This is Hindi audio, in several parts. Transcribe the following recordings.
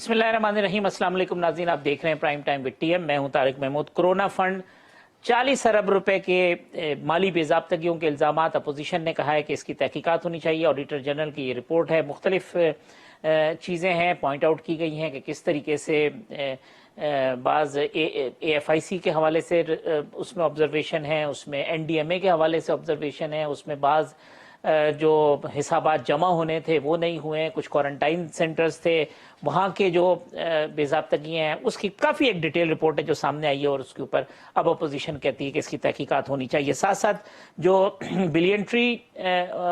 बिस्मिल्लाहिर्रहमानिर्रहीम। अस्सलाम वालेकुम नाज़रीन, आप देख रहे हैं प्राइम टाइम विद टीएम। मैं हूं तारिक महमूद। कोरोना फंड 40 अरब रुपए के माली बेज़ाब्तगियों के इल्ज़ामात अपोजिशन ने कहा है कि इसकी तहकीकात होनी चाहिए। ऑडिटर जनरल की ये रिपोर्ट है, मुख्तलिफ चीज़ें हैं पॉइंट आउट की गई हैं कि किस तरीके से बाज़ AFIC के हवाले से उसमें ऑब्जर्वेशन है, उसमें NDMA के हवाले से ऑब्जर्वेशन है, उसमें बाज़ जो हिसाबात जमा होने थे वो नहीं हुए, कुछ क्वारंटाइन सेंटर्स थे वहाँ के जो बेज़ाब्तगी हैं उसकी काफ़ी एक डिटेल रिपोर्ट है जो सामने आई है और उसके ऊपर अब अपोजिशन कहती है कि इसकी तहकीकात होनी चाहिए। साथ साथ जो बिलियंट्री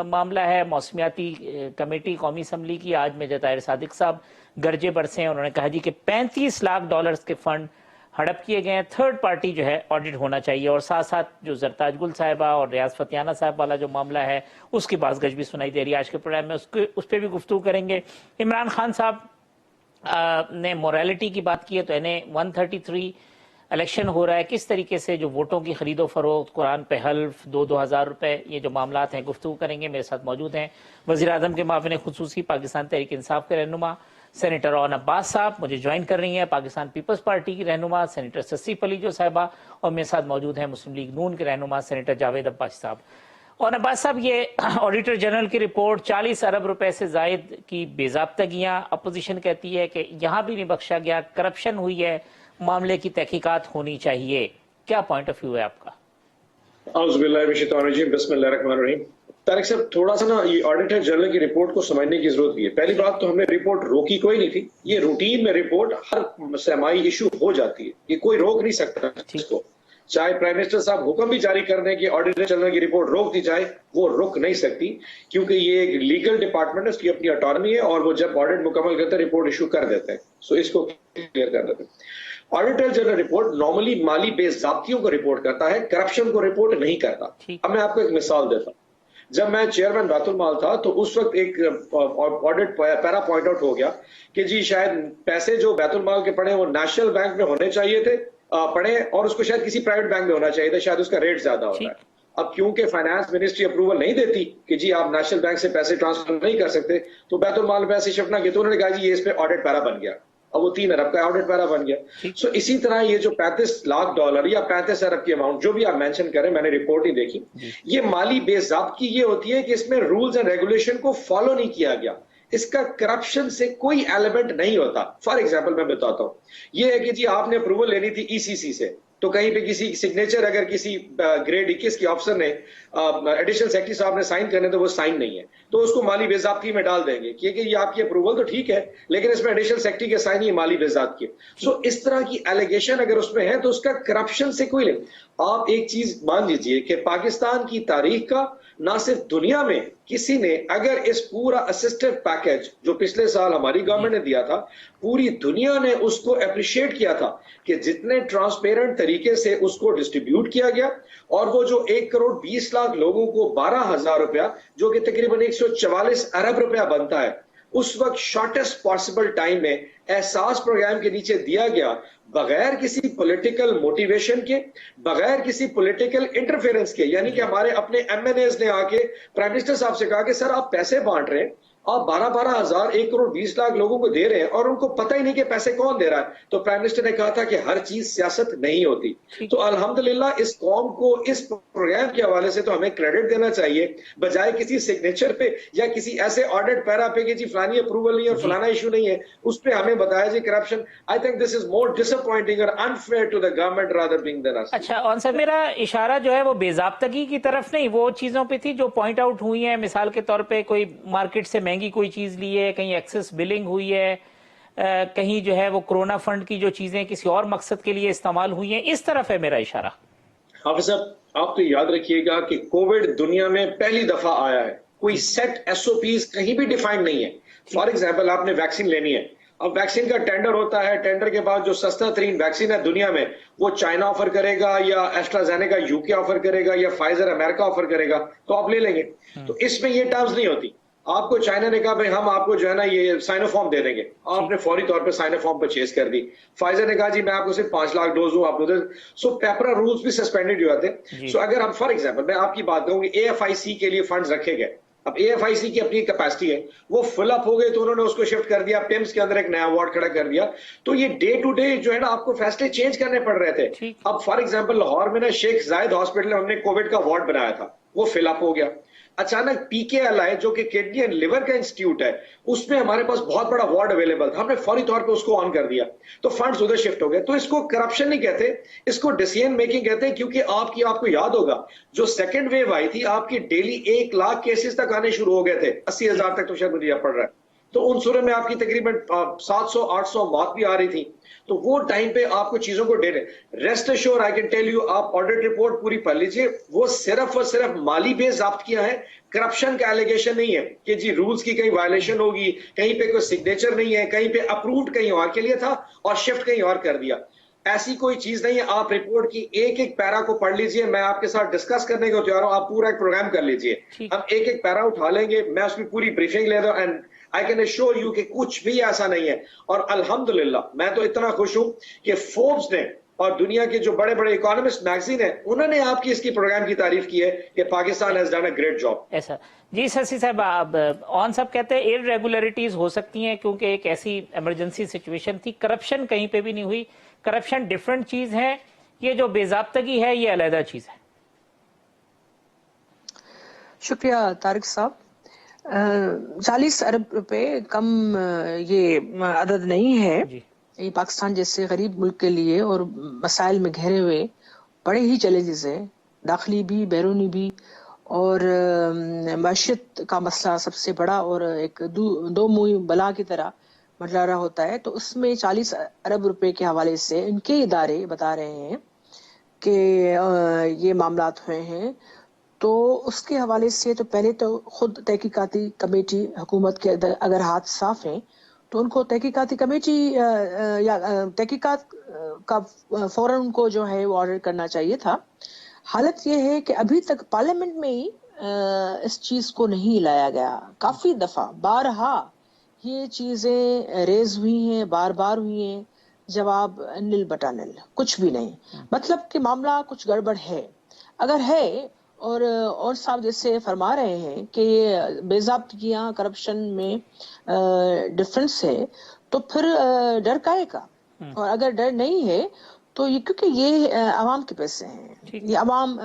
मामला है, मौसमियाती कमेटी कौमी असम्बली की, आज मेजर ताहिर सादिक साहब गरजे बरसे हैं। उन्होंने कहा जी कि $35 लाख के फंड हड़प किए गए हैं, थर्ड पार्टी जो है ऑडिट होना चाहिए। और साथ साथ जो जरताज गुल साहिबा और रियाज फतियाना साहब वाला जो मामला है उसकी बाज़गश भी सुनाई दे रही है। आज के प्रोग्राम में उस पर भी गुफ्तगू करेंगे। इमरान खान साहब ने मोरालिटी की बात की है तो NA 133 इलेक्शन हो रहा है, किस तरीके से जो वोटों की खरीदो फरोख्त, कुरान पे हल्फ, 2-2 हज़ार रुपए, ये जो मामला हैं गुफ्तगू करेंगे। मेरे साथ मौजूद हैं वज़ीर आज़म के माविन खुसूसी पाकिस्तान तहरीक इंसाफ के रहनुमा सेनेटर ओन अब्बास साहब, मुझे ज्वाइन कर रही हैं पाकिस्तान पीपल्स पार्टी की रहनुमा सेनेटर ससीफ अली जो साहिबा, और मेरे साथ मौजूद हैं मुस्लिम लीग नून के रहनुमा सेनेटर जावेद अब्बासी साहब। और अब्बास साहब, ये ऑडिटर जनरल की रिपोर्ट 40 अरब रुपए से जायद की बेज़ाब्तगियां, अपोजिशन कहती है कि यहाँ भी नहीं बख्शा गया, करप्शन हुई है, मामले की तहकीकात होनी चाहिए। क्या पॉइंट ऑफ व्यू है आपका? तारिक साहब, थोड़ा सा ना ये ऑडिटर जनरल की रिपोर्ट को समझने की जरूरत भी है। पहली बात तो हमने रिपोर्ट रोकी कोई नहीं थी, ये रूटीन में रिपोर्ट हर सहमाई इशू हो जाती है, ये कोई रोक नहीं सकता इसको। चाहे प्राइम मिनिस्टर साहब हुक्म भी जारी कर दें कि ऑडिटर जनरल की रिपोर्ट रोक दी जाए, वो रोक नहीं सकती, क्योंकि ये एक लीगल डिपार्टमेंट है, उसकी अपनी ऑटोनॉमी है और वो जब ऑडिट मुकम्मल करते हैं रिपोर्ट इशू कर देते हैं। सो इसको क्लियर कर देते हैं। ऑडिटर जनरल रिपोर्ट नॉर्मली माली बेज़ाब्तियों को रिपोर्ट करता है, करप्शन को रिपोर्ट नहीं करता। अब मैं आपको एक मिसाल देता हूँ। जब मैं चेयरमैन बैतुल माल था तो उस वक्त एक ऑडिट पैरा पॉइंट आउट हो गया कि जी शायद पैसे जो बैतुल माल के पड़े वो नेशनल बैंक में होने चाहिए थे, पड़े, और उसको शायद किसी प्राइवेट बैंक में होना चाहिए था, शायद उसका रेट ज्यादा होता है। अब क्योंकि फाइनेंस मिनिस्ट्री अप्रूवल नहीं देती कि जी आप नेशनल बैंक से पैसे ट्रांसफर नहीं कर सकते, तो बैतुल माल में पैसे शिफ्ट ना किए, तो उन्होंने कहा जी ये इस पे ऑडिट पैरा बन गया। अब वो 3 अरब का ऑडिट पैरा बन गया। सो इसी तरह ये जो $35 लाख या 35 अरब की अमाउंट जो भी आप मेंशन करें, मैंने रिपोर्ट ही देखी, ये माली बेज़ाब्तगी ये होती है कि इसमें रूल्स एंड रेगुलेशन को फॉलो नहीं किया गया, इसका करप्शन से कोई एलिमेंट नहीं होता। फॉर एग्जाम्पल मैं बताता हूं, ये है कि जी आपने अप्रूवल लेनी थी ECC से, तो कहीं पे किसी सिग्नेचर अगर किसी ग्रेड 21 के ऑफिसर ने एडिशनल सेक्रेटरी साहब ने साइन करने, तो वो साइन नहीं है, तो उसको माली बेज़ाब्ती में डाल देंगे क्योंकि ये आपकी अप्रूवल तो ठीक है लेकिन इसमें एडिशनल सेक्रेटरी के साइन ही माली बेज़ाब्ती। सो इस तरह की एलिगेशन अगर उसमें है तो उसका करप्शन से कोई नहीं। आप एक चीज मान लीजिए कि पाकिस्तान की तारीख का, ना सिर्फ दुनिया में, किसी ने अगर इस पूरा असिस्टिव पैकेज जो पिछले साल हमारी गवर्नमेंट ने दिया था, पूरी दुनिया ने उसको अप्रिशिएट किया था कि जितने ट्रांसपेरेंट तरीके से उसको डिस्ट्रीब्यूट किया गया, और वो जो 1 करोड़ 20 लाख लोगों को 12,000 रुपया, जो कि तकरीबन 144 अरब रुपया बनता है, उस वक्त शॉर्टेस्ट पॉसिबल टाइम में एहसास प्रोग्राम के नीचे दिया गया, बगैर किसी पॉलिटिकल मोटिवेशन के, बगैर किसी पॉलिटिकल इंटरफेरेंस के। यानी कि हमारे अपने MNAs ने आके प्राइम मिनिस्टर साहब से कहा कि सर आप पैसे बांट रहे हैं, आप 12-12 हजार 1 करोड़ 20 लाख लोगों को दे रहे हैं और उनको पता ही नहीं कि पैसे कौन दे रहा है। तो प्राइम मिनिस्टर ने कहा था कि हर चीज सियासत नहीं होती। तो अल्हम्दुलिल्लाह इस कौम को इस प्रोग्राम के हवाले से तो हमें क्रेडिट देना चाहिए, बजाय किसी सिग्नेचर पे या किसी ऐसे ऑडिट पैरा पे कि जी फलानी अप्रूवल नहीं और फलाना इशू नहीं है, उस पर हमें बताया जी corruption. I think this is more disappointing और unfair to the government rather being than us. अच्छा, और सर मेरा इशारा जो है वो बेज़ाब्तगी की तरफ नहीं, वो चीजों पे थी जो पॉइंट आउट हुई है। मिसाल के तौर पे कोई मार्केट से महंगी कोई चीज ली है, कहीं एक्सेस बिलिंग हुई है, कहीं जो है वो कोरोना फंड की जो चीजें किसी और मकसद के लिए इस्तेमाल हुई हैं, इस तरफ है मेरा इशारा। हाफिज साहब, आप तो याद रखिएगा कि कोविड दुनिया में पहली दफा आया है, कोई सेट SOPs कहीं भी डिफाइंड नहीं है। फॉर एग्जाम्पल आपने वैक्सीन लेनी है, अब वैक्सीन का टेंडर होता है, टेंडर के बाद जो सस्ता तरीन वैक्सीन है दुनिया में वो चाइना ऑफर करेगा, या एस्ट्राजेनेका UK ऑफर करेगा, या फाइजर अमेरिका ऑफर करेगा, तो आप ले लेंगे। तो इसमें ये टर्म्स नहीं होती। आपको चाइना ने कहा भाई हम आपको जो है ना ये साइनोफॉर्म दे देंगे, आपने फौरी तौर पे साइनोफॉर्म परचेज कर दी। फाइजर ने कहा जी मैं आपको सिर्फ 5 लाख डोज दूं, आपको। सो पेपरा रूल्स भी सस्पेंडेड हो जाते हैं। सो अगर हम फॉर एग्जांपल मैं आपकी बात कहूँ कि AFIC के लिए फंड्स रखे गए, अब एएफआईसी की अपनी कैपेसिटी है, वो फिल अप हो गई तो उन्होंने उसको शिफ्ट कर दिया, पिम्स के अंदर एक नया वार्ड खड़ा कर दिया। तो ये डे टू डे जो है ना, आपको फैसले चेंज करने पड़ रहे थे। ठीक। अब फॉर एग्जांपल लाहौर में ना शेख जायद हॉस्पिटल में हमने कोविड का वार्ड बनाया था, वो फिल अप हो गया। अचानक पीकेएलआई जो कि किडनी एंड लिवर का इंस्टीट्यूट है, उसमें हमारे पास बहुत बड़ा वार्ड अवेलेबल था, हमने फौरी तौर पे उसको ऑन कर दिया, तो फंड्स उधर शिफ्ट हो गए। तो इसको करप्शन नहीं कहते, इसको डिसीजन मेकिंग कहते हैं, क्योंकि आपको याद होगा जो सेकंड वेव आई थी, आपकी डेली 1 लाख केसेस तक आने शुरू हो गए थे, 80,000 तक तो शायद मुझे पड़ रहा है। तो उन सूरत में आपकी तकरीबन 700-800 मौत भी आ रही थी। तो वो टाइम पे आपको चीजों को डेरे rest assure, I can tell you, आप ऑडिट रिपोर्ट पूरी पढ़ लीजिए, वो सिर्फ और सिर्फ माली बेस जब्त किया है, करप्शन का एलिगेशन नहीं है कि जी रूल्स की कहीं वायलेशन होगी, कहीं पे कोई सिग्नेचर नहीं है, कहीं पे अप्रूव्ड कहीं और के लिए था और शिफ्ट कहीं और कर दिया। ऐसी कोई चीज नहीं है। आप रिपोर्ट की एक एक पैरा को पढ़ लीजिए, मैं आपके साथ डिस्कस करने को तैयार हूं, आप पूरा एक प्रोग्राम कर लीजिए, हम एक एक पैरा उठा लेंगे, मैं उसकी पूरी ब्रीफिंग ले दूं, and I can assure you कि कुछ भी ऐसा नहीं है। और अल्हम्दुलिल्लाह मैं तो इतना खुश हूं कि फोर्ब्स ने और दुनिया के जो बड़े बड़े इकोनॉमिस्ट मैगजीन है, उन्होंने आपकी इसकी प्रोग्राम की तारीफ की है कि Pakistan has done a great job. ऐसा जी शशि साहब, ऑन सब कहते हैं इरेगुलरिटीज हो सकती हैं क्योंकि एक ऐसी इमरजेंसी सिचुएशन थी, करप्शन कहीं पे भी नहीं हुई। करप्शन डिफरेंट चीज है, ये जो बेजाब्तगी है ये अलग चीज है। शुक्रिया तारिक साहब। 40 अरब रुपए कम ये अदद नहीं है जी। ये पाकिस्तान जैसे गरीब मुल्क के लिए और मसाइल में घिरे हुए बड़े ही चैलेंजेस हैं, दाखिली भी बैरूनी भी। और मैशियत का मसला सबसे बड़ा और एक दो मुंह बला की तरह मंडरा रहा होता है। तो उसमें 40 अरब रुपए के हवाले से इनके इदारे बता रहे हैं कि ये मामलात हुए हैं। तो उसके हवाले से तो पहले तो खुद तहकीकाती कमेटी हुकूमत के अगर हाथ साफ हैं तो उनको तहकीकाती कमेटी या तहकीकात का फौरन उनको जो है वो ऑर्डर करना चाहिए था। हालत ये है कि अभी तक पार्लियामेंट में ही इस चीज को नहीं लाया गया। काफी दफा बारहा ये चीजें रेज हुई हैं, बार बार हुई हैं, जवाब नील बटा नील, कुछ भी नहीं। मतलब कि मामला कुछ गड़बड़ है। अगर है और साहब जैसे फरमा रहे हैं कि ये बेज़ाब्तगियां करप्शन में डिफरेंस है, तो फिर डर काहे का? और अगर डर नहीं है तो ये, क्योंकि ये आवाम के पैसे हैं, ये आवाम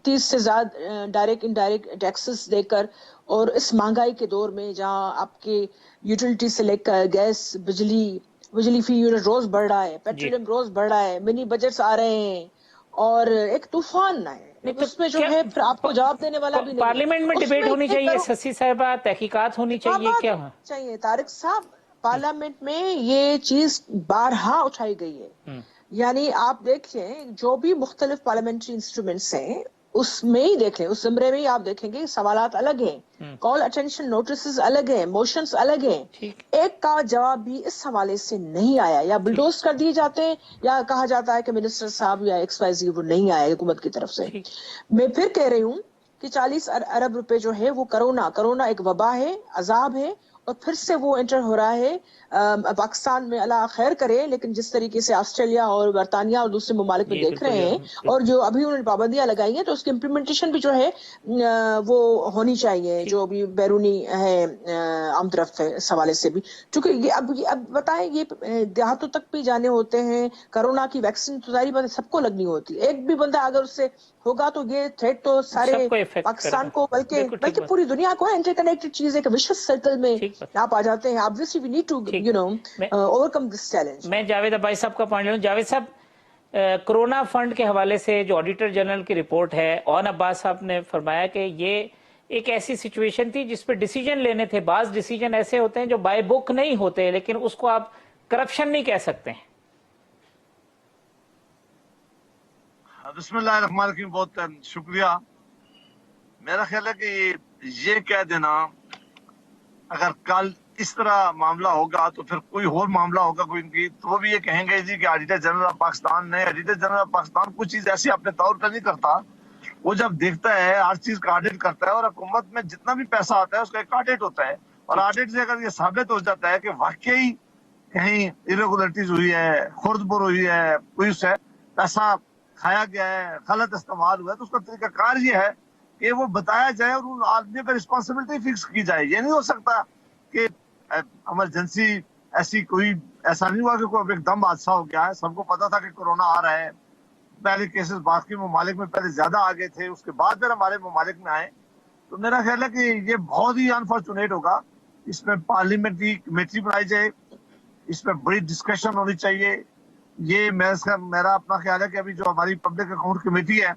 30 से ज्यादा डायरेक्ट इनडायरेक्ट टैक्सेस देकर, और इस महंगाई के दौर में जहां आपके यूटिलिटी से लेकर गैस, बिजली फी यूनिट रोज बढ़ रहा है, पेट्रोलियम रोज बढ़ रहा है, मिनी बजट्स आ रहे हैं और एक तूफान है तो उसमें जो है फिर आपको जवाब देने वाला भी नहीं। पार्लियामेंट में डिबेट होनी चाहिए शशि साहबा, तहकीकात होनी चाहिए, क्या चाहिए तारिक साहब? पार्लियामेंट में ये चीज बारहा उठाई गई है। यानी आप देखिए जो भी मुख्तलिफ पार्लियामेंट्री इंस्ट्रूमेंट्स हैं उसमें ही देख लें, उस ज़मरे में ही आप देखेंगे सवालात अलग हैं, कॉल अटेंशन नोटिस अलग हैं, मोशंस अलग हैं। एक का जवाब भी इस हवाले से नहीं आया, या बुलडोज कर दिए जाते हैं या कहा जाता है कि मिनिस्टर साहब या XYZ वो नहीं आया हुकूमत की तरफ से। मैं फिर कह रही हूँ कि 40 अरब रुपए जो है वो कोरोना एक वबा है, अजाब है, और फिर से वो एंटर हो रहा है पाकिस्तान में। अल्लाह खैर करे, लेकिन जिस तरीके से ऑस्ट्रेलिया और बरतानिया और दूसरे ममालिक में देख रहे हैं, और जो अभी उन्होंने पाबंदियां लगाई हैं, तो उसकी इम्प्लीमेंटेशन भी जो है वो होनी चाहिए, जो भी बैरूनी है आम तरफ है इस हवाले से भी। क्योंकि ये अब बताएं, ये देहातों तक भी जाने होते हैं। कोरोना की वैक्सीन तो सारी बात सबको लगनी होती है, एक भी बंदा अगर उससे होगा तो ये थ्रेट तो सारे पाकिस्तान को बल्कि पूरी दुनिया को इंटरकनेक्टेड चीज है, एक विशेष सर्कल में आप आ जाते हैं। Obviously we need to overcome this challenge. मैं जावेद अब्बासी साहब का पॉइंट लूं। जावेद साहब, कोरोना फंड के हवाले से जो ऑडिटर जनरल की रिपोर्ट है, ऑन अब्बास साहब ने फरमाया कि ये एक ऐसी सिचुएशन थी जिस पे डिसीजन लेने थे। बाज डिसीजन ऐसे होते हैं जो बाय बुक नहीं होते, लेकिन उसको आप करप्शन नहीं कह सकते हैं। बिस्मिल्लाहिर्रहमानिर्रहीम, बहुत शुक्रिया। मेरा ख्याल है कि ये कह देना अगर कल इस तरह मामला होगा तो फिर कोई और मामला होगा कोई इनकी, तो वो भी ये कहेंगे जी कि ऑडिटर जनरल ऑफ पाकिस्तान ने, ऑडिटर जनरल ऑफ पाकिस्तान कुछ चीज ऐसी अपने तौर पर नहीं करता। वो जब देखता है हर चीज का ऑडिट करता है, और हुकूमत में जितना भी पैसा आता है उसका एक ऑडिट होता है, और ऑडिट से अगर ये साबित हो जाता है कि वाकई कहीं इरेगुलरिटीज हुई है, खुर्दबुर हुई है, कोई उससे पैसा खाया गया है, गलत इस्तेमाल हुआ है, तो उसका तरीकाकार ये है कि वो बताया जाए और उन आदमी पर रिस्पॉन्सिबिलिटी फिक्स की जाए। ये नहीं हो सकता कि इमरजेंसी ऐसी कोई, ऐसा नहीं हुआ कि कोई एकदम हादसा हो गया है। सबको पता था कि कोरोना आ रहा है। पहले केसेस बाकी ममालिक में पहले ज्यादा आ गए थे, उसके बाद फिर हमारे ममालिक में आए। तो मेरा ख्याल है कि ये बहुत ही अनफॉर्चुनेट होगा। इसमें पार्लियामेंट्री कमेटी बनाई जाए, इसमें बड़ी डिस्कशन होनी चाहिए। ये मेरा अपना ख्याल है कि अभी जो हमारी पब्लिक अकाउंट कमेटी है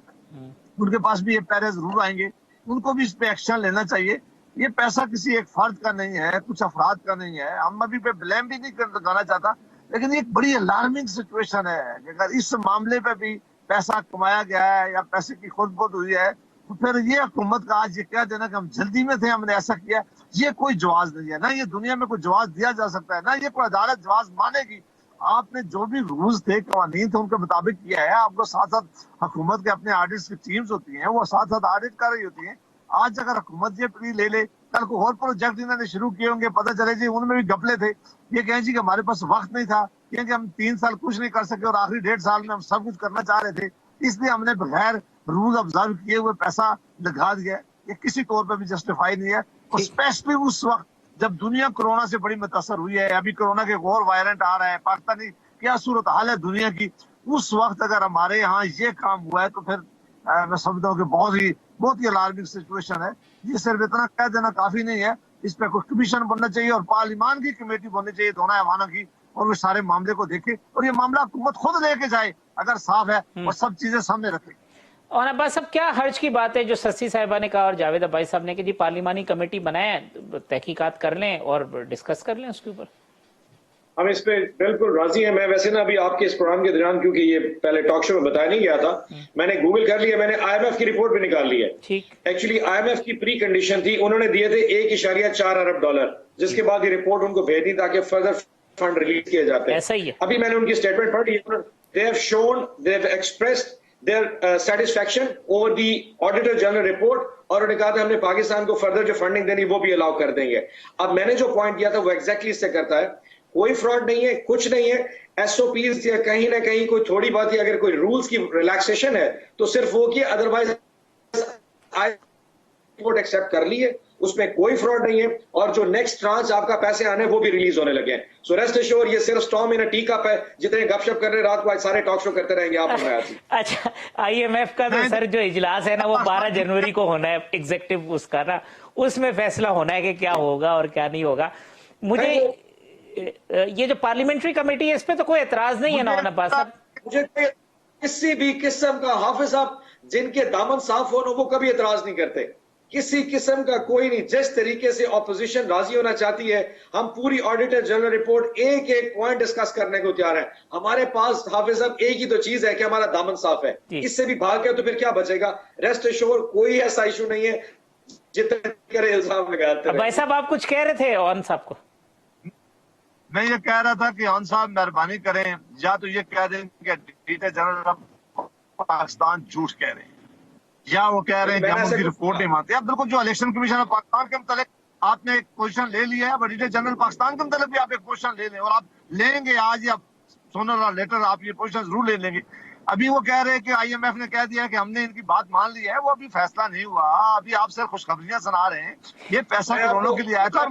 उनके पास भी ये पैरे जरूर आएंगे, उनको भी इस पे एक्शन लेना चाहिए। ये पैसा किसी एक फर्द का नहीं है, कुछ अफराद का नहीं है। हम अभी पे ब्लेम भी नहीं करना चाहता, लेकिन ये एक बड़ी अलार्मिंग सिचुएशन है कि अगर इस मामले पे भी पैसा कमाया गया है या पैसे की खुद हुई है, तो फिर ये हुकूमत का आज ये कह देना कि हम जल्दी में थे, हमने ऐसा किया, ये कोई जवाब नहीं है। ना ये दुनिया में कोई जवाब दिया जा सकता है, ना ये कोई अदालत जवाब मानेगी। आपने जो भी रूल्स थे, कानून थे, उनके मुताबिक किया है। आपको साथ साथ हुकूमत के अपने ऑडिट की टीम्स होती हैं, वो साथ साथ ऑडिट कर रही होती हैं। आज अगर हुकूमत ये प्ली ले ले, कल को और प्रोजेक्ट इन्होंने शुरू किए होंगे, पता चले जी उनमें भी घपले थे, ये कहें जी कि हमारे पास वक्त नहीं था, क्योंकि हम 3 साल कुछ नहीं कर सके और आखिरी 1.5 साल में हम सब कुछ करना चाह रहे थे, इसलिए हमने बगैर रूल ऑब्जर्व किए हुए पैसा लगा दिया। ये किसी तौर पर भी जस्टिफाई नहीं है। और स्पेशली उस वक्त जब दुनिया कोरोना से बड़ी मुतासर हुई है, अभी कोरोना के और वायरेंट आ रहा है, पाकिस्तानी क्या सूरत हाल है दुनिया की, उस वक्त अगर हमारे यहाँ ये काम हुआ है तो फिर मैं समझता हूँ कि बहुत ही अलार्मिंग सिचुएशन है। ये सिर्फ इतना कह देना काफी नहीं है, इस पे कुछ कमीशन बनना चाहिए और पार्लियामान की कमेटी बननी चाहिए दोनों ऐवानों की, और वो सारे मामले को देखे और ये मामला हुकूमत खुद लेके जाए अगर साफ है और सब चीजें सामने रखे। और अब्बास साहब, क्या हर्ज की बात है जो सस्सी साहिबा ने कहा और जावेद अब्बासी साहब ने कि जी पार्लिमानी कमेटी बनाए, तहकीकात कर लें और डिस्कस कर लें उसके ऊपर? हम इस पे बिल्कुल राजी हैं। मैं वैसे ना अभी आपके इस प्रोग्राम के दौरान, क्योंकि ये पहले टॉक शो में बताया नहीं गया था, मैंने गूगल कर लिया, मैंने IMF की रिपोर्ट भी निकाल ली है। एक्चुअली IMF की प्री कंडीशन थी, उन्होंने दिए थे $1.4 अरब, जिसके बाद ये रिपोर्ट उनको भेजनी ताकि फर्दर फंड रिलीज किए जाते हैं। ऐसा ही है। अभी मैंने उनकी स्टेटमेंट पढ़ ली, they have shown, they have expressed their satisfaction over the auditor general report, और उन्होंने कहा था हमने पाकिस्तान को फर्दर जो फंडिंग देनी वो भी अलाउ कर देंगे। अब मैंने जो पॉइंट किया था वो एग्जैक्टली इससे करता है, कोई फ्रॉड नहीं है, कुछ नहीं है। SOPs या कहीं ना कहीं कोई थोड़ी बात ही, अगर कोई रूल्स की रिलैक्सेशन है तो सिर्फ वो की, अदरवाइज रिपोर्ट एक्सेप्ट कर ली है, उसमें कोई फ्रॉड नहीं है। और जो नेक्स्ट ट्रांच आपका पैसे आने वो भी रिलीज होने लगे हैं। सो रेस्ट एश्योर, ये सिर्फ स्टॉर्म इन अ टी कप है। जितने गपशप कर रहे रात को आज सारे टॉक शो करते रहेंगे आप। अच्छा, IMF का तो सर जो इजलास है ना वो 12 जनवरी को होना है, एग्जीक्यूटिव उसका ना, उसमें फैसला होना है कि क्या होगा और क्या नहीं होगा। मुझे ये जो पार्लियामेंट्री कमेटी है इस पे तो कोई एतराज नहीं है ना अब्बास साहब? मुझे किसी भी किस्म का, हाफिज साहब जिनके दामन साफ हो वो कभी एतराज नहीं करते, किसी किस्म का कोई नहीं। जिस तरीके से ऑपोजिशन राजी होना चाहती है, हम पूरी ऑडिटर जनरल रिपोर्ट एक एक पॉइंट डिस्कस करने को तैयार है। हमारे पास हाफिज साहब एक ही तो चीज है कि हमारा दामन साफ है, इससे भी भाग गया तो फिर क्या बचेगा? रेस्ट एश्योर कोई ऐसा इशू नहीं है जितने करे इल्जाम लगाते हैं। भाई साहब आप कुछ कह रहे थे ऑन साहब को? मैं ये कह रहा था कि ऑन साहब मेहरबानी करें, या तो ये कह दें कि ऑडिटर जनरल पाकिस्तान झूठ कह रहे हैं, या वो कह रहे हैं कि हम उनकी रिपोर्ट नहीं मानते। अब बिल्कुल जो इलेक्शन कमीशन ऑफ पाकिस्तान के मतलब आपने एक पोजीशन ले लिया है, ऑडिटर जनरल पाकिस्तान के मतलब भी आप एक पोजीशन ले लें, और आप लेंगे आज या सोनर और लेटर आप ये पोजीशन जरूर ले लेंगे। अभी वो कह रहे हैं कि IMF ने कह दिया कि हमने इनकी बात मान ली है, वो अभी फैसला नहीं हुआ। अभी आप सिर्फ खुशखबरियां सुना रहे हैं, ये पैसा कोरोना के लिए आया था।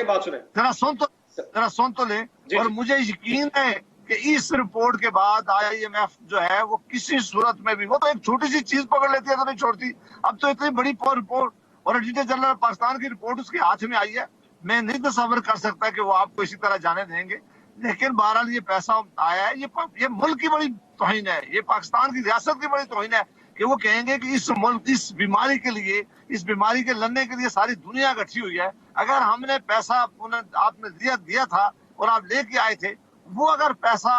बात सुने, जरा सुन तो ले। और मुझे यकीन है कि इस रिपोर्ट के बाद IMF जो है वो किसी सूरत में भी, वो तो एक छोटी सी चीज पकड़ लेती है तो नहीं छोड़ती, अब तो इतनी बड़ी रिपोर्ट, और ऑडिटर जनरल पाकिस्तान की रिपोर्ट उसके हाथ में आई है। मैं नहीं तस्वर कर सकता कि वो आपको इसी तरह जाने देंगे, लेकिन बहरहाल ये पैसा आया है, ये मुल्क की बड़ी तौहीन है, ये पाकिस्तान की रियासत की बड़ी तौहीन है कि वो कहेंगे कि इस मुल्क, इस बीमारी के लिए, इस बीमारी के लड़ने के लिए सारी दुनिया इकट्ठी हुई है। अगर हमने पैसा आपने दिया था और आप लेके आए थे, वो अगर पैसा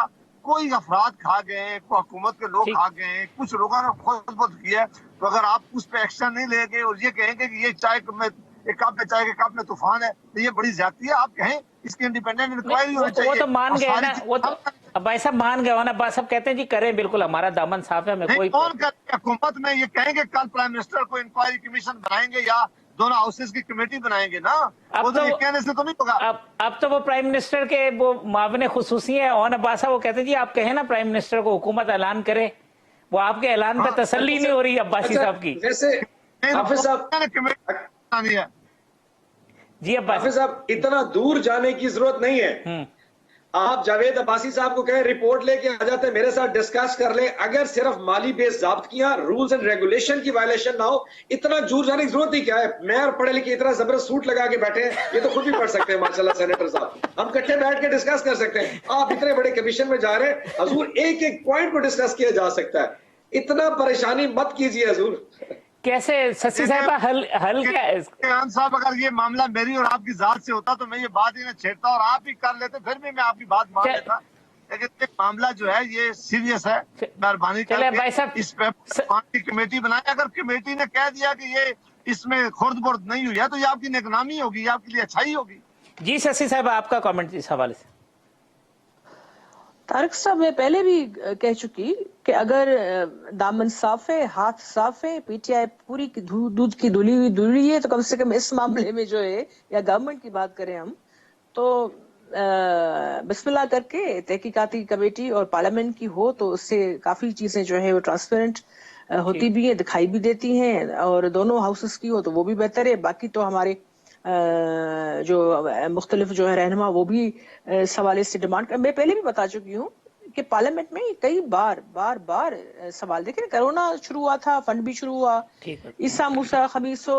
कोई अफराद खा गए, कोई हुकूमत के लोग खा गए, कुछ लोगों ने खुद किया, तो अगर आप उस पर एक्शन नहीं लेंगे और ये कहेंगे कि ये चाय में एक कप में चाय के कप में तूफान है, तो ये बड़ी ज्यादती है। आप कहें इसकी इंडिपेंडेंट इंक्वायरी होनी चाहिए। वो तो मान गए ना, वो तो भाई साहब मान गए ना। अब्बास साहब कहते हैं जी करें, बिल्कुल हमारा दामन साफ है, हमें कोई कौन करे हुकूमत में ये कहेंगे कल प्राइम मिनिस्टर को इंक्वायरी कमीशन बनाएंगे या दोनों हाउसेस की कमेटी बनाएंगे ना, वो तो ये कहने से तो नहीं होगा। अब तो वो प्राइम मिनिस्टर के वो मावने खुसूसी है और अब्बास साहब वो कहते हैं जी आप कहें ना प्राइम मिनिस्टर को हुकूमत ऐलान करे, वो आपके ऐलान पे तसल्ली नहीं हो रही अब्बासी साहब की। जैसे हाफिज साहब जी अब्बासी हाफिज साहब, इतना दूर जाने की जरूरत नहीं है। आप जावेद अब्बासी साहब को कहें रिपोर्ट लेके आ जाते हैं, मेरे साथ डिस्कस कर ले। अगर सिर्फ माली बेस ज़ाब्तियां, रूल्स एंड रेगुलेशन की वायलेशन ना हो, इतना दूर जाने की जरूरत ही क्या है? मैं और पढ़े लिखे इतना जबरदस्त सूट लगा के बैठे हैं, ये तो खुद भी पढ़ सकते हैं माशाल्लाह सेनेटर साहब। हम इकट्ठे बैठ के डिस्कस कर सकते हैं। आप इतने बड़े कमीशन में जा रहे हैं, हजूर एक एक पॉइंट को डिस्कस किया जा सकता है। इतना परेशानी मत कीजिए हजूर। कैसे सस्सी साहबा हल क्या है? खान साहब, अगर ये मामला मेरी और आपकी जात से होता तो मैं ये बात ही ना छेड़ता और आप ही कर लेते, फिर भी मैं आपकी बात मान लेता। लेकिन ये मामला जो है ये सीरियस है। मेहरबानी करके इस पे की कमेटी बनाए। अगर कमेटी ने कह दिया कि ये इसमें खुर्द बुर्द नहीं हुई है तो ये आपकी नेकनामी होगी, ये आपके लिए अच्छाई होगी। जी सस्सी साहब, आपका कमेंट इस हवाले से। तारिक साहब, मैं पहले भी कह चुकी कि अगर दामन साफ है, हाथ साफ है, पीटीआई पूरी दूध की धुली हुई धुली है, तो कम से कम इस मामले में जो है, या गवर्नमेंट की बात करें हम तो बिस्मिल्लाह करके तहकीकाती कमेटी और पार्लियामेंट की हो तो उससे काफी चीजें जो है वो ट्रांसपेरेंट होती भी है, दिखाई भी देती हैं, और दोनों हाउसेस की हो तो वो भी बेहतर है। बाकी तो हमारे जो मुख्तलिफ जो है रहनुमा वो भी इस हवाले से डिमांड कर, मैं पहले भी बता चुकी हूँ कि पार्लियामेंट में कई बार सवाल, देखिए कोरोना शुरू हुआ था, फंड भी शुरू हुआ, ईसा मूसा खमीसो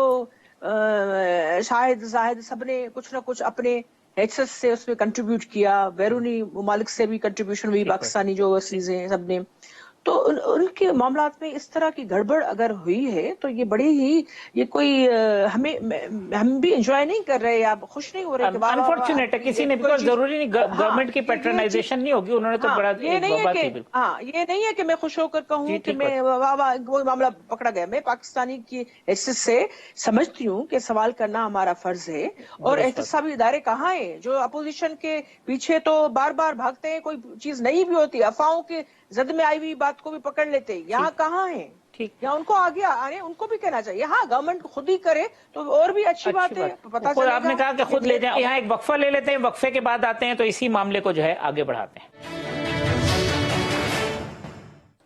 शाहिद जाहिद सबने कुछ ना कुछ अपने एक्सेस से उसमें कंट्रीब्यूट किया, बैरूनी ममालिक से भी कंट्रीब्यूशन हुई, पाकिस्तानी जो ओवरसीज हैं सबने। तो उनके मामलात में इस तरह की गड़बड़ अगर हुई है तो ये बड़ी ही, ये कोई हम भी एंजॉय नहीं कर रहे, आप खुश नहीं हो रहे। अनफॉर्चुनेट है किसी ने, बिकॉज़ जरूरी नहीं गवर्नमेंट की पैट्रनाइजेशन नहीं होगी, उन्होंने तो बड़ा ये नहीं है कि ये नहीं है कि मैं खुश होकर कहूँ कि मैं वो मामला पकड़ा गया। मैं पाकिस्तानी की हैसियत से समझती हूँ कि सवाल करना हमारा फर्ज है, और एहतसाबी इदारे कहाँ हैं जो अपोजिशन के पीछे तो बार बार भागते हैं, कोई चीज नहीं भी होती, अफवाहों के जद में आई हुई बात को भी पकड़ लेते हैं, यहाँ कहाँ है? ठीक, या उनको आगे आने, उनको भी कहना चाहिए। हाँ, गवर्नमेंट खुद ही करे तो और भी अच्छी बात है, पता चलेगा। आपने कहा कि खुद ले जाए। यहाँ एक वक्फा ले लेते हैं, वक्फे के बाद आते हैं तो इसी मामले को जो है आगे बढ़ाते हैं।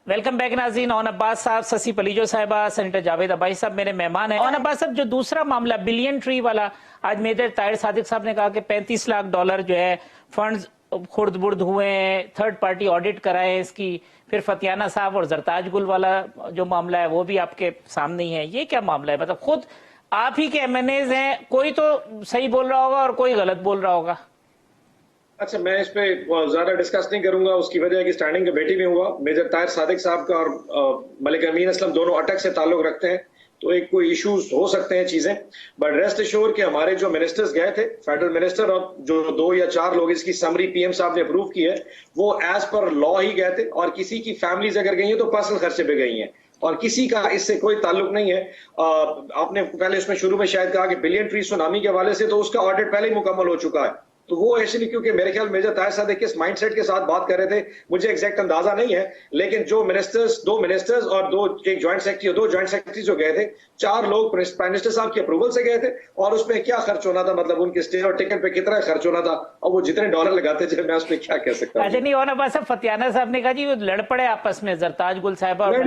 वेलकम बैक नाज़रीन। ओन अब्बास साहब, ससी पलीजो साहिबा, सेनेटर जावेद अब्बासी साहब मेरे मेहमान हैं। ओन अब्बास साहब, जो दूसरा मामला बिलियन ट्री वाला, आज मेजर ताहिर सादिक साहब ने कहा कि $35 लाख जो है फंड्स खुर्द बुर्द हुए हैं, थर्ड पार्टी ऑडिट कराए हैं इसकी। फिर फतियाना साहब और जरताज गुल वाला जो मामला है वो भी आपके सामने ही है। ये क्या मामला है? मतलब खुद आप ही के एमएनएज हैं, कोई तो सही बोल रहा होगा और कोई गलत बोल रहा होगा। अच्छा, मैं इस पे ज्यादा डिस्कस नहीं करूंगा, उसकी वजह है कि स्टैंडिंग कमेटी में हुआ। मेजर ताहिर सादिक साहब का और मलिक अमीन असलम दोनों अटक से ताल्लुक रखते हैं, तो एक कोई इश्यूज हो सकते हैं चीजें, बट रेस्ट एश्योर कि हमारे जो मिनिस्टर्स गए थे, फेडरल मिनिस्टर और जो 2 या 4 लोग, इसकी समरी पीएम साहब ने अप्रूव की है, वो एज पर लॉ ही गए थे, और किसी की फैमिलीज अगर गई है तो पर्सनल खर्चे पे गई हैं, और किसी का इससे कोई ताल्लुक नहीं है। आपने पहले उसमें शुरू में शायद कहा कि बिलियन ट्री सुनामी के हवाले से, तो उसका ऑडिट पहले ही मुकम्मल हो चुका है। तो वो एक्चुअली, क्योंकि मेरे ख्याल मेजर ताहिर साहब किस माइंडसेट के साथ बात कर रहे थे मुझे एग्जैक्ट अंदाजा नहीं है, लेकिन जो मिनिस्टर्स, 2 मिनिस्टर्स और 2 जॉइंट सेक्रेटरी, 2 जॉइंट सेक्रेटरी जो गए थे, 4 लोग प्राइम मिनिस्टर साहब की अप्रूवल से गए थे, और उसमें क्या खर्च होना था, मतलब उनके स्टे और टिकट पे कितना खर्च होना था, और वो जितने डॉलर लगाते थे, मैं उसमें क्या कह सकता हूँ। अच्छा, नहीं होना बस। फतियाना साहब ने कहा जी वो लड़ पड़े आपस में, जरताज गुल साहब और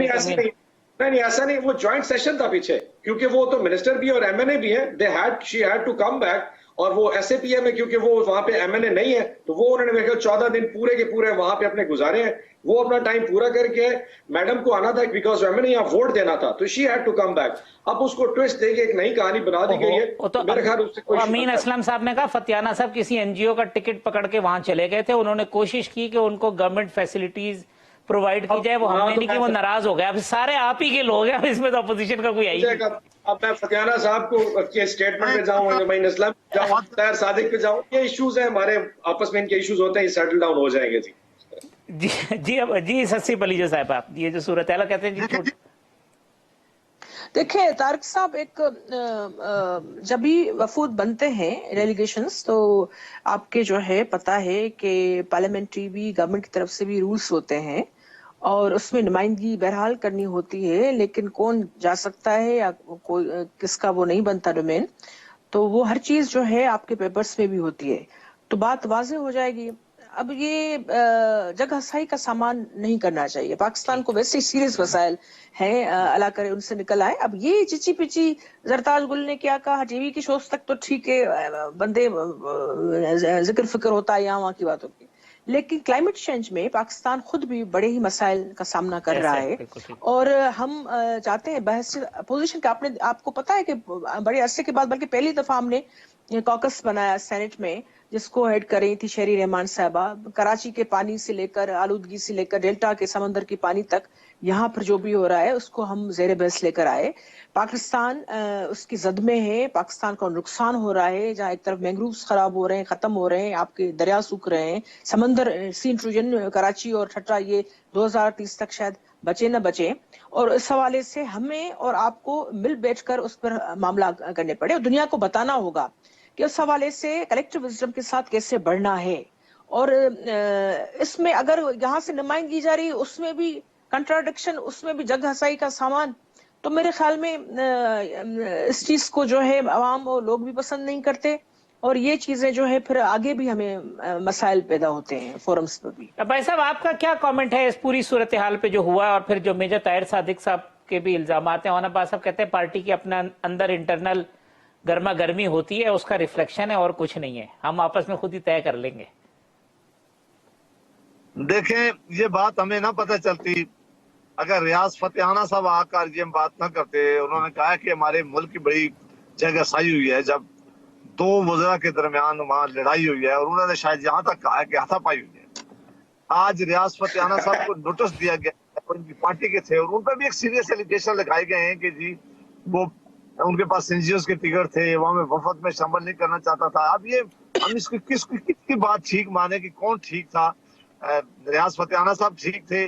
नहीं, ऐसा नहीं, वो जॉइंट सेशन था पीछे, क्योंकि वो तो मिनिस्टर भी और एमएनए भी है, she had to come back, और वो एसएपीएम है, क्योंकि वो वहां पे एमएनए नहीं है, तो वो उन्होंने मेरे ख्याल 14 दिन पूरे के पूरे वहां पे अपने गुजारे हैं। वो अपना टाइम पूरा करके मैडम को आना था, बिकॉज एमएनए यहाँ वोट देना था, तो she had to come back. अब उसको ट्विस्ट देके एक नई कहानी बना दी गई है, तो मेरे ख्याल उससे कोई अमीन असलम साहब ने कहा फतियाना साहब किसी एनजीओ का टिकट पकड़ के वहां चले गए थे, उन्होंने कोशिश की कि उनको गवर्नमेंट फैसिलिटीज प्रोवाइड की जाए, वो हमने नहीं की, वो नाराज हो गया। अब सारे आप ही के लोग हैं, इसमें तो अपोजिशन का कोई आई नहीं। अब मैं फतियाना साहब को के स्टेटमेंट पे जाऊं, अमीन असलम जाऊं, ताहिर सादिक पे जाऊं, ये इश्यूज हैं हमारे आपस में, इनके इश्यूज होते हैं, सेटल डाउन हो जाएंगे। जी सस्सी पलीजो साहब, आप ये जो सूरत है कहते हैं जी। देखिए तारिक साहब, एक जब भी वफूद बनते हैं डेलीगेशंस, तो आपके जो है पता है कि पार्लियामेंट्री भी गवर्नमेंट की तरफ से भी रूल्स होते हैं, और उसमें नुमाइंदगी बहरहाल करनी होती है, लेकिन कौन जा सकता है या कोई किसका वो नहीं बनता डोमेन, तो वो हर चीज जो है आपके पेपर्स में भी होती है, तो बात वाज़ेह हो जाएगी। अब ये जगह हसाई का सामान नहीं करना चाहिए। पाकिस्तान को वैसे ही सीरियस मसाइल हैं, अल्लाह करे उनसे निकल आए। अब ये चिची पिची जरताज गुल ने क्या कहा, टीवी की शोज तक तो ठीक है, बंदे जिक्र फिक्र होता है यहाँ वहाँ की बातों की, लेकिन क्लाइमेट चेंज में पाकिस्तान खुद भी बड़े ही मसाइल का सामना कर रहा है। और हम चाहते हैं बहस अपोजिशन का, आपको पता है कि बड़े अरसे के बाद, बल्कि पहली दफा हमने कॉकस बनाया सेनेट में, जिसको हेड कर रही थी शहरी रहमान साहबा। कराची के पानी से लेकर, आलूदगी से लेकर, डेल्टा के समंदर की पानी तक, यहाँ पर जो भी हो रहा है उसको हम जेर बहस लेकर आए। पाकिस्तान उसकी जद में है, पाकिस्तान को नुकसान हो रहा है, जहाँ एक तरफ मैंग्रोव्स खराब हो रहे हैं, खत्म हो रहे हैं, आपके दरिया सूख रहे हैं, समंदर सी इंट्रूजन कराची और ठट्टा ये 2030 तक शायद बचे न बचे। और इस हवाले से हमें और आपको मिल बैठकर उस पर मामला करने पड़े और दुनिया को बताना होगा कि उस हवाले से कलेक्टिव विजडम के साथ कैसे बढ़ना है। और इसमें अगर यहाँ से नुमाइंदगी जा रही, उसमें भी कंट्राडिक्शन, उसमें भी जग हसाई का सामान, तो मेरे ख्याल में इस चीज को जो है आवाम और लोग भी पसंद नहीं करते, और ये चीजें जो है फिर आगे भी हमें मसाइल पैदा होते हैं फोरम्स पर भी। भाई साहब, आपका क्या कमेंट है इस पूरी सूरत हाल पे जो हुआ, और फिर जो मेजर ताहिर सादिक साहब के भी इल्जाम आते हैं? अब्बास साहब कहते हैं पार्टी की अपना अंदर इंटरनल गर्मा गर्मी होती है, उसका रिफ्लेक्शन है और कुछ नहीं है, हम आपस में खुद ही तय कर लेंगे। देखें, ये बात हमें ना पता चलती अगर रियाज फतेहाना साहब आकर ये बात ना करते। उन्होंने कहा कि हमारे मुल्क की बड़ी जगहसाई हुई है, जब दो वज़रा के दरमियान वहां लड़ाई हुई है, और उन्होंने शायद यहाँ तक कहा कि हाथापाई हुई है। आज रियाज फतेहाना साहब को नोटिस दिया गया, उनकी पार्टी के थे, और उन पर भी एक सीरियस एलिगेशन लगाए गए हैं कि जी वो उनके पास एनजीओ के टिकट थे, वहां में वफद में शामिल नहीं करना चाहता था। अब ये हम इसकी किसकी बात ठीक माने कि कौन ठीक था? रियाज फतेहाना साहब ठीक थे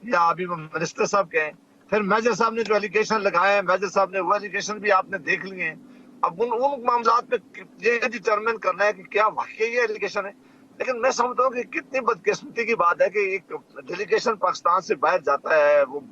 या अभी मिनिस्टर साहब कहें? फिर मेजर साहब ने जो एलिगेशन लगाए हैं, मेजर साहब ने वो एलिगेशन भी आपने देख लिए हैं। अब उन मामलात पे ये डिटरमिन करना है कि क्या वाकई ये एलिगेशन है। लेकिन मैं समझता हूँ कि कितनी बदकिस्मती की बात है कि एक डेलीगेशन पाकिस्तान से बाहर जाता है, वो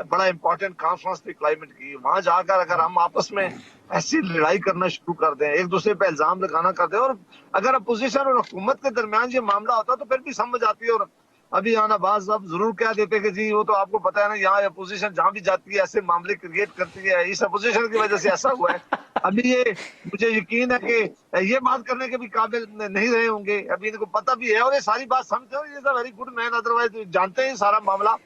बड़ा इंपॉर्टेंट कॉन्फ्रेंस थी क्लाइमेट की, वहां जाकर अगर हम आपस में ऐसी लड़ाई करना शुरू कर दें, एक दूसरे पे इल्जाम लगाना कर दें, और अगर अपोजिशन और हुकूमत के दरमियान ये मामला होता तो फिर भी समझ आती है। और अभी आना बाज साहब जरूर कह देते कि जी वो तो आपको पता है ना, यहाँ अपोजिशन जहां भी जाती है ऐसे मामले क्रिएट करती है, इस अपोजिशन की वजह से ऐसा हुआ है। अभी ये मुझे यकीन है कि ये बात करने के भी काबिल नहीं रहे होंगे, अभी इनको पता भी है और ये सारी बात समझते हो, ये वेरी गुड मैन, अदरवाइज जानते हैं सारा मामला।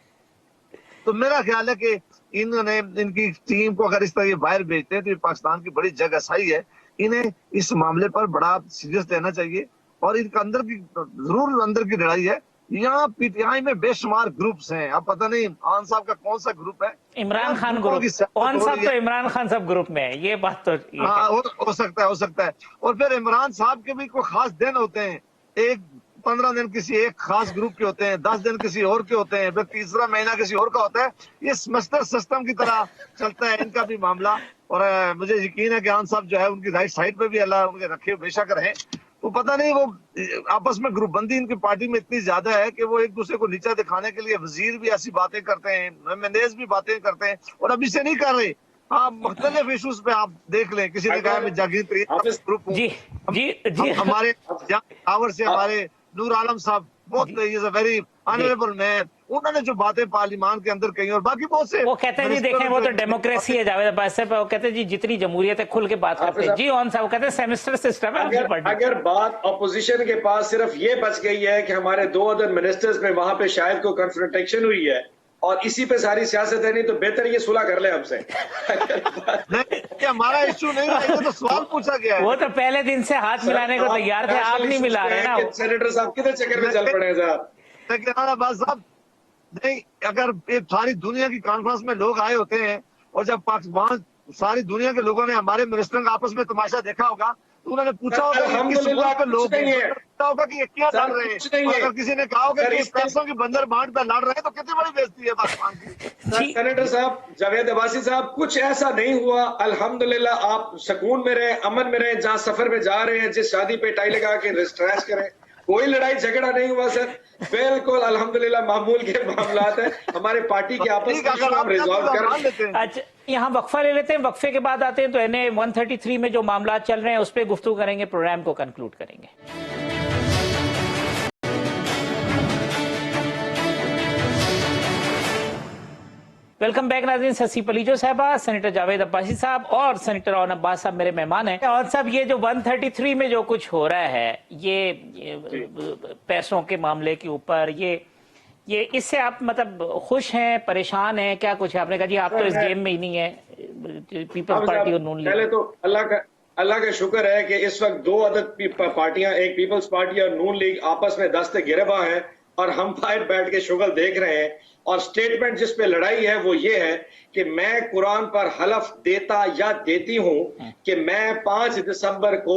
तो मेरा ख्याल है कि इन्होंने इनकी टीम को अगर इस तरह बाहर भेजते हैं तो ये पाकिस्तान की बड़ी जगहसाई है। इन्हें इस मामले पर बड़ा सीरियस लेना चाहिए, और इनका अंदर की जरूर अंदर की लड़ाई है। यहाँ पीटीआई में बेशुमार ग्रुप्स हैं, अब पता नहीं खान साहब का कौन सा ग्रुप है, इमरान खान ग्रुप, कौन साहब तो इमरान खान सब ग्रुप में है, ये बात तो हाँ हो सकता है। और फिर इमरान साहब के भी कोई खास दिन होते हैं, एक 15 दिन किसी एक खास ग्रुप के होते हैं, 10 दिन किसी और के होते हैं, फिर तीसरा महीना किसी और का होता है। ये सेमेस्टर सिस्टम की तरह चलता है इनका भी मामला। और मुझे यकीन है कि खान साहब जो है उनकी राइट साइड पे भी अल्लाह उनके रखे बेशक रहे। तो पता नहीं वो आपस में ग्रुप बंदी इनकी पार्टी में इतनी ज्यादा है कि वो एक दूसरे को नीचा दिखाने के लिए वजीर भी ऐसी बातें करते हैं, मेनेज भी बातें करते हैं, और अभी से नहीं कर रहे। आप मुख्तलिफ इशूज पे आप देख लें, किसी ने कहा मैं जागीर ग्रुप हूँ, हमारे टावर से हमारे नूर आलम साहब बहुत is a very honourable man, उन्होंने जो बातें पार्लियामान के अंदर कही और बाकी बहुत से वो कहते हैं जी देखें वो तो डेमोक्रेसी है जावेद अब्बास साहब, वो कहते हैं जी जितनी जमहूरियत है खुल के बात करते हैं जी। ऑन साहब कहते हैं सेमेस्टर सिस्टम है। अगर बात अपोजिशन के पास सिर्फ ये बच गई है कि हमारे 2 अदर मिनिस्टर्स में वहां पे शायद कोई कन्फ्रंटेशन हुई है और इसी पे सारी सियासत है, नहीं तो बेहतर ये सुलह कर ले हमसे। नहीं, हमारा इशू नहीं है, तो सवाल पूछा गया है। वो तो पहले दिन से हाथ मिलाने को तैयार थे, आप नहीं मिला रहे ना। सेनेटर साहब किधर चक्कर में चल पड़े साहब? साहब नहीं, अगर सारी दुनिया की कॉन्फ्रेंस में लोग आए होते हैं और जब पाकिस्तान सारी दुनिया के लोगों ने हमारे मिनिस्टर का आपस में तमाशा देखा होगा तो उन्होंने पूछा होगा कि ये क्या लड़ रहे हैं। अगर किसी ने कहा होगा कि पैसों की बंदर बांट पर लड़ रहे हैं तो कितनी बड़ी बेइज्जती है पाकिस्तान की। सेनेटर साहब, जावेद अब्बासी साहब, कुछ ऐसा नहीं हुआ, अल्हम्दुलिल्लाह आप सुकून में रहे, अमन में रहे, जहाँ सफर में जा रहे हैं, जिस शादी पे टाई लगा के रिस्ट्रेस करें, कोई लड़ाई झगड़ा नहीं हुआ सर, बिल्कुल अल्हम्दुलिल्लाह मामूल के मामलात है हमारे पार्टी के आपस में हम रिजॉल्व कर लेते हैं। अच्छा, यहाँ वक्फा ले लेते हैं, वक्फे के बाद आते हैं तो एनए 133 में जो मामला चल रहे हैं उस पर गुफ्तगू करेंगे, प्रोग्राम को कंक्लूड करेंगे। वेलकम बैक नाज़रीन। ससी पलीजो साहबा, सेनेटर जावेद अब्बासी साहब और सेनेटर ओन अब्बास साहब मेरे मेहमान हैं। और साहब, ये जो 133 में जो कुछ हो रहा है, ये पैसों के मामले के ऊपर, ये इससे आप मतलब खुश हैं, परेशान हैं, क्या कुछ है? आपने कहा जी आप तो इस गेम में ही नहीं है, पीपल्स पार्टी और नून लीग। पहले तो अल्लाह का शुक्र है कि इस वक्त दो अदद पार्टियां, एक पीपल्स पार्टी और नून लीग, आपस में दस्ते गिरबा हैं और हम बाहर बैठ के शुगल देख रहे हैं। और स्टेटमेंट जिस पे लड़ाई है वो ये है कि मैं कुरान पर हलफ देता या देती हूं कि मैं 5 दिसंबर को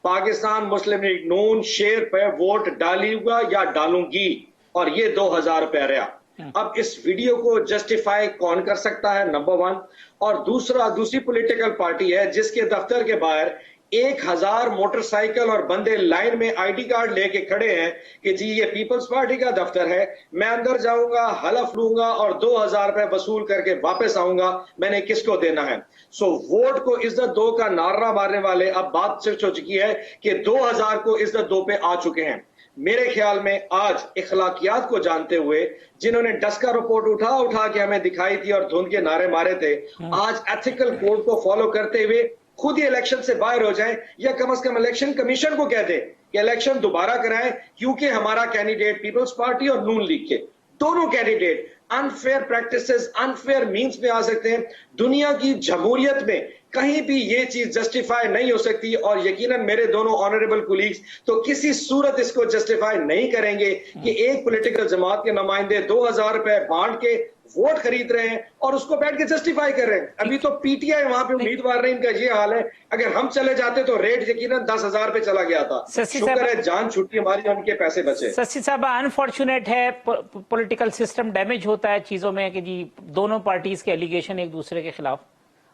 पाकिस्तान मुस्लिम लीग नून शेर पे वोट डालूंगा या डालूंगी, और ये 2000 रुपया रहा। अब इस वीडियो को जस्टिफाई कौन कर सकता है, नंबर 1। और दूसरी पॉलिटिकल पार्टी है जिसके दफ्तर के बाहर 1000 मोटरसाइकिल और बंदे लाइन में आईडी कार्ड लेके खड़े हैं कि जी ये पीपल्स पार्टी का दफ्तर है, मैं अंदर जाऊंगा, हलफ लूंगा और 2000 रुपए वसूल करके वापस आऊंगा, मैंने किसको देना है। सो वोट को इज्जत दो का नारा मारने वाले अब बात सिर्फ हो चुकी है कि 2000 को इज्जत दो पे आ चुके हैं। मेरे ख्याल में आज इखलाकियात को जानते हुए जिन्होंने डस्का रिपोर्ट उठा के हमें दिखाई थी और धुंध के नारे मारे थे, आज एथिकल कोड को फॉलो करते हुए खुद ही इलेक्शन से बाहर हो जाएं, या कम से कम इलेक्शन कमीशन को कह दें कि इलेक्शन दोबारा कराएं, क्योंकि हमारा कैंडिडेट पीपल्स पार्टी और नून लीग के दोनों candidate unfair practices, unfair means में आ सकते हैं। दुनिया की जमहूरियत में कहीं भी ये चीज जस्टिफाई नहीं हो सकती, और यकीनन मेरे दोनों ऑनरेबल कुलीग्स तो किसी सूरत इसको जस्टिफाई नहीं करेंगे कि एक पॉलिटिकल जमात के नुमाइंदे 2000 रुपए बांट के वोट खरीद रहे हैं और उसको बैठ के जस्टिफाई कर रहे हैं। अभी तो पीटीआई वहां पे उम्मीदवार नहीं, इनका ये हाल है। अगर हम चले जाते तो रेट यकीनन 10,000 पे चला गया था। शुक्र है जान छुट्टी हमारी, उनके पैसे बचे। ससी साहब, अनफॉर्चुनेट है, पॉलिटिकल सिस्टम डैमेज होता है चीजों में कि जी दोनों पार्टीज के एलिगेशन एक दूसरे के खिलाफ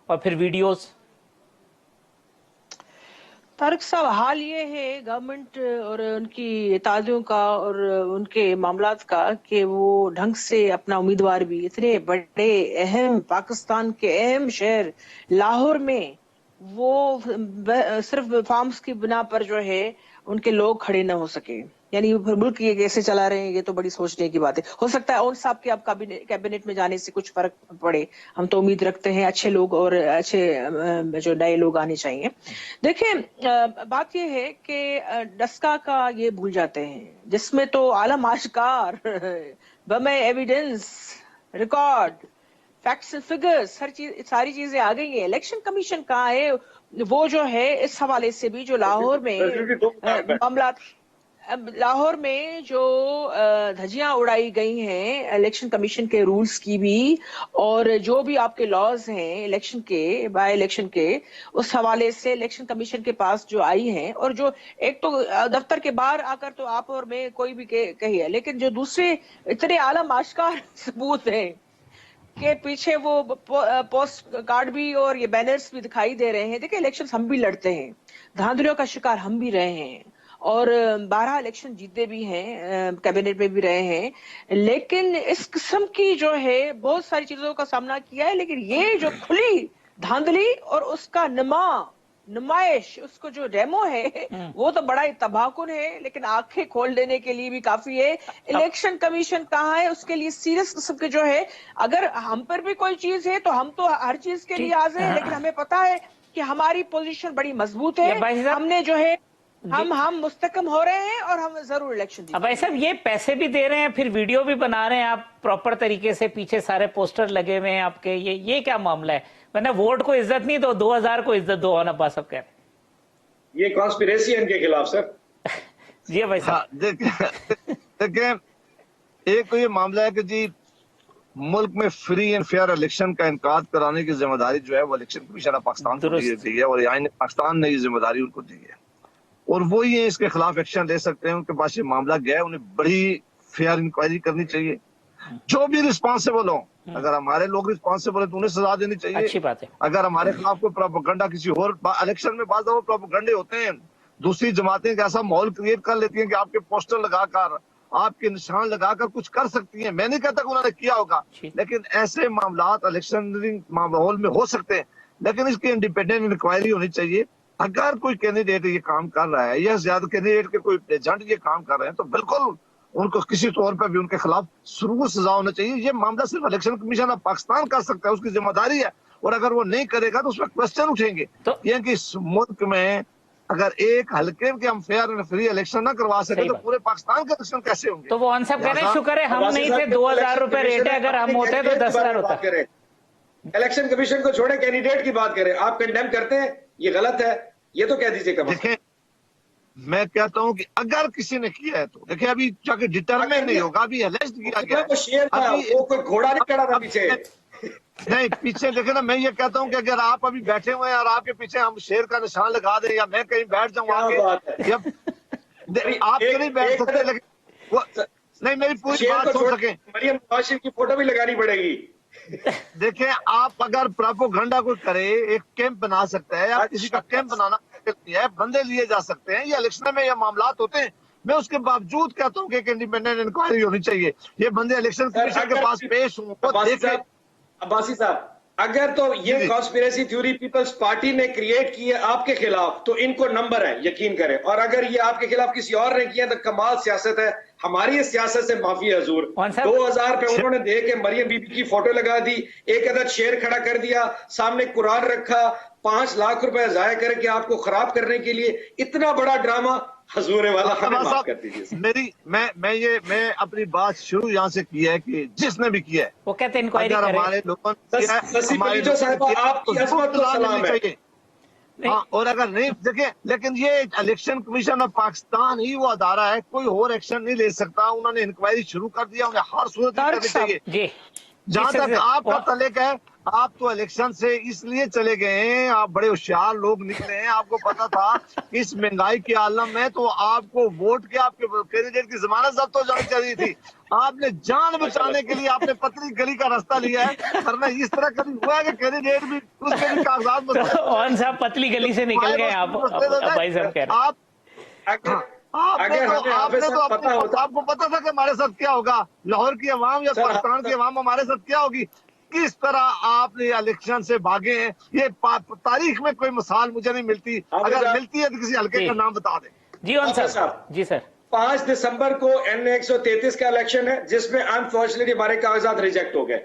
और फिर वीडियोस। तारिक साहब, हाल ये है गवर्नमेंट और उनकी इत्तेहादियों का और उनके मामलात का कि वो ढंग से अपना उम्मीदवार भी इतने बड़े अहम पाकिस्तान के अहम शहर लाहौर में वो सिर्फ फार्म्स की बिना पर जो है उनके लोग खड़े न हो सके, यानी फिर मुल्क ये कैसे चला रहे हैं, ये तो बड़ी सोचने की बात है। हो सकता है और साहब के अब कैबिनेट में जाने से कुछ फर्क पड़े, हम तो उम्मीद रखते हैं अच्छे लोग और अच्छे जो नए लोग आने चाहिए। देखिए, बात ये है कि डस्का का ये भूल जाते हैं जिसमें तो आलम आश्कार बमे evidence, record, facts and figures, सारी चीजें आ गई है। इलेक्शन कमीशन कहाँ है? वो जो है इस हवाले से भी जो लाहौर में मामला, लाहौर में जो धज्जियां उड़ाई गई हैं इलेक्शन कमीशन के रूल्स की भी, और जो भी आपके लॉज हैं इलेक्शन के, बाय इलेक्शन के, उस हवाले से इलेक्शन कमीशन के पास जो आई हैं, और जो एक तो दफ्तर के बाहर आकर तो आप और मैं कोई भी कही है, लेकिन जो दूसरे इतने आलम आश्कार सबूत हैं के पीछे वो पोस्ट कार्ड भी और ये बैनर्स भी दिखाई दे रहे हैं। देखिए, इलेक्शन हम भी लड़ते हैं, धांधलियों का शिकार हम भी रहे हैं और 12 इलेक्शन जीते भी हैं, कैबिनेट में भी रहे हैं, लेकिन इस किस्म की जो है बहुत सारी चीजों का सामना किया है। लेकिन ये जो खुली धांधली और उसका नुमाइश, उसको जो डेमो है वो तो बड़ा ही तबाहकुन है, लेकिन आंखें खोल देने के लिए भी काफी है। इलेक्शन कमीशन कहाँ है? उसके लिए सीरियस किस्म के जो है, अगर हम पर भी कोई चीज है तो हम तो हर चीज के लिए हाजिर हैं, लेकिन हमें पता है कि हमारी पोजीशन बड़ी मजबूत है, हमने जो है हम मुस्तकम हो रहे हैं और हम जरूर इलेक्शन। अब भाई साहब, ये पैसे भी दे रहे हैं, फिर वीडियो भी बना रहे हैं आप प्रॉपर तरीके से, पीछे सारे पोस्टर लगे हुए हैं आपके, ये क्या मामला है? वरना वोट को इज्जत नहीं दो, 2000 को इज्जत दो, ओन अब्बास साहब कह रहे हैं। ये कॉन्स्पिरेसी है इनके खिलाफ सर। जी भाई साहब, देखिए, एक तो ये मामला है कि जी मुल्क में फ्री एंड फेयर इलेक्शन का इनकाद कराने की जिम्मेदारी जो है वो इलेक्शन कमीशन ऑफ पाकिस्तान को दी है, और आईन पाकिस्तान ने ये जिम्मेदारी उनको दी है, और वो ही इसके खिलाफ एक्शन ले सकते हैं। उनके पास ये मामला गया है, उन्हें बड़ी फेयर इंक्वायरी करनी चाहिए। जो भी रिस्पॉन्सिबल हो, अगर हमारे लोग रिस्पॉन्सिबल है तो उन्हें सजा देनी चाहिए। अच्छी बात है। अगर हमारे खिलाफ कोई प्रोपेगेंडा किसी और इलेक्शन में बात प्रोपेगेंडे होते हैं, दूसरी जमातें ऐसा माहौल क्रिएट कर लेती हैं कि आपके पोस्टर लगाकर, आपके निशान लगाकर कुछ कर सकती हैं। मैं नहीं कहता कि उन्होंने किया होगा, लेकिन ऐसे मामलात इलेक्शन माहौल में हो सकते हैं, लेकिन इसकी इंडिपेंडेंट इंक्वायरी होनी चाहिए। अगर कोई कैंडिडेट ये काम कर रहा है या ज्यादा कैंडिडेट के कोई एजेंट ये काम कर रहे हैं तो बिल्कुल उनको किसी तौर पर भी उनके खिलाफ शुरू सजा होना चाहिए। ये मामला सिर्फ इलेक्शन कमीशन ऑफ पाकिस्तान कर सकता है, उसकी जिम्मेदारी है, और अगर वो नहीं करेगा तो उसमें क्वेश्चन उठेंगे। तो ये कि इस मुल्क में अगर एक हल्के के हम फेयर एंड फ्री इलेक्शन ना करवा सके तो पूरे पाकिस्तान के इलेक्शन कैसे होंगे? तो वो आंसर कह रहे हैं, शुक्र है हम नहीं थे, 2000 रुपए रेट है, अगर हम होते तो 10,000 होता। इलेक्शन कमीशन को छोड़े, कैंडिडेट की बात करें। आप कंडेम करते हैं, ये गलत है, ये तो कह दीजिए। देखिए, मैं कहता हूँ कि अगर किसी ने किया है तो देखिए, अभी जाके डिटरमाइन नहीं होगा, अभी एलिस्ट किया गया है। वो शेर था, वो कोई घोड़ा नहीं खड़ा था पीछे। नहीं, पीछे देखे ना, मैं ये कहता हूँ कि अगर आप अभी बैठे हुए हैं और आपके पीछे हम शेर का निशान लगा दें, या मैं कहीं बैठ जाऊँ आगे, या आप तो नहीं बैठ सकते, लेकिन वो नहीं, मेरी पूरी बात सुन सके। मरियम नवाज की फोटो भी लगानी पड़ेगी। देखिए, आप अगर प्रोपेगेंडा कोई करे, एक कैंप बना सकता है, आप किसी का कैंप बनाना है, बंदे लिए जा सकते हैं, ये इलेक्शन में ये मामलात होते हैं। मैं उसके बावजूद कहता हूँ कि एक इंडिपेंडेंट इंक्वायरी होनी चाहिए। ये बंदे इलेक्शन कमीशन के पास पेश हों, अब्बासी साहब, अगर तो ये कॉन्स्पिरेसी थ्योरी पीपल्स पार्टी ने क्रिएट की है आपके खिलाफ, तो इनको नंबर है, यकीन करें। और अगर ये आपके खिलाफ किसी और ने किया तो कमाल सियासत है। हमारी इस सियासत से माफी है हजूर। 2000 पे उन्होंने दे के मरियम बीबी की फोटो लगा दी, एक अदद शेर खड़ा कर दिया, सामने कुरान रखा, 5 लाख रुपए जाया करके आपको खराब करने के लिए इतना बड़ा ड्रामा। हजूर वाला हमें माफ कर दीजिए। मैं अपनी बात शुरू यहाँ से की है कि जिसने भी किया है वो कहते हैं इंक्वायरी करें। हमारे लोगों ने चाहिए। हाँ, और अगर नहीं देखिए, लेकिन ये इलेक्शन कमीशन ऑफ पाकिस्तान ही वो अदारा है, कोई और एक्शन नहीं ले सकता। उन्होंने इंक्वायरी शुरू कर दिया, उन्हें हर सूरत में करनी चाहिए। जहां तक आपका तल्लुक है, आप तो इलेक्शन से इसलिए चले गए हैं, आप बड़े होशियार लोग निकले हैं, आपको पता था कि इस महंगाई के आलम में तो आपको वोट के आपके कैंडिडेट की जमानत जब्त हो जानी चाहिए थी। आपने जान बचाने के लिए आपने पतली गली का रास्ता लिया है, वरना इस तरह कभी हुआ है कि कैंडिडेट भी उसके भी कागजात कौन सा पतली गली से निकल गए आप भाई साहब कह रहे हैं। आपको पता था कि हमारे साथ क्या होगा, लाहौर की अवाम या पाकिस्तान की अवाम हमारे साथ क्या होगी। किस तरह आपने इलेक्शन से भागे हैं, ये तारीख में कोई मिसाल मुझे नहीं मिलती। अगर मिलती है तो किसी हल्के का नाम बता दें। जी साहब। जी सर, 5 दिसंबर को NA 133 का इलेक्शन है, जिसमें अनफॉर्चुनेटली हमारे कागजात रिजेक्ट हो गए।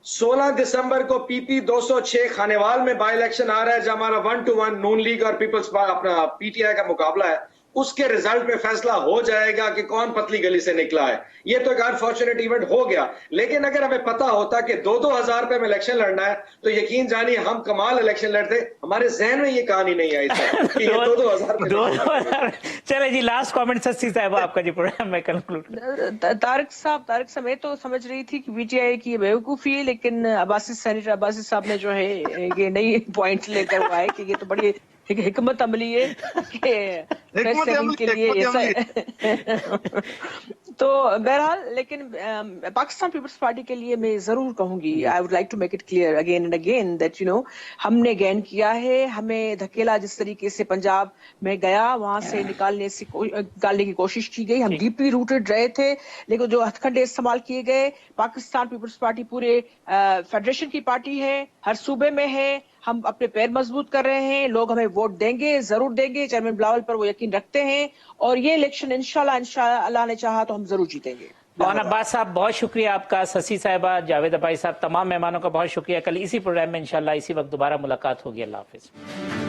16 दिसंबर को PP 206 खानेवाल में बाई इलेक्शन आ रहा है, जहां हमारा 1-1 नून लीग और पीपल्स अपना PTI का मुकाबला है। उसके रिजल्ट में फैसला हो जाएगा कि कौन पतली गली से निकला है। ये तो एक अनफॉर्चुनेट इवेंट हो गया, लेकिन अगर हमें पता होता कि 2-2 रुपए में इलेक्शन लड़ना है, तो यकीन जानिए हम कमाल इलेक्शन लड़ते। हमारे जहन में ये कहानी नहीं आई कि ये 2-2 चले जी, लास्ट कमेंट सस्सी साहब आपका जी, प्रोग्राम में कंक्लूड। तारिक साहब मैं तो समझ रही थी कि PTI की बेवकूफी है, लेकिन सेनेटर अब्बासी साहब ने जो है ये नई पॉइंट लेकर आए कि ये तो बड़ी हिकमत अमली है कि के लिए ऐसा। तो बहरहाल, लेकिन पाकिस्तान पीपल्स पार्टी के लिए मैं जरूर कहूंगी, I would like to make it clear again and again that हमने गेन किया है। हमें धकेला जिस तरीके से पंजाब में गया, वहां से निकालने की कोशिश की गई। हम डीपली रूटेड रहे थे, लेकिन जो हथकंडे इस्तेमाल किए गए, पाकिस्तान पीपल्स पार्टी पूरे फेडरेशन की पार्टी है, हर सूबे में है। हम अपने पैर मजबूत कर रहे हैं, लोग हमें वोट देंगे, जरूर देंगे। चेयरमैन बिलावल पर वो यकीन रखते हैं, और ये इलेक्शन इंशाल्लाह ने चाहा तो हम जरूर जीतेंगे। मौलाना अब्बास साहब बहुत शुक्रिया आपका, ससी साहिबा, जावेद अब्बासी साहब, तमाम मेहमानों का बहुत शुक्रिया। कल इसी प्रोग्राम में इंशाल्लाह इसी वक्त दोबारा मुलाकात होगी। अल्लाह हाफिज।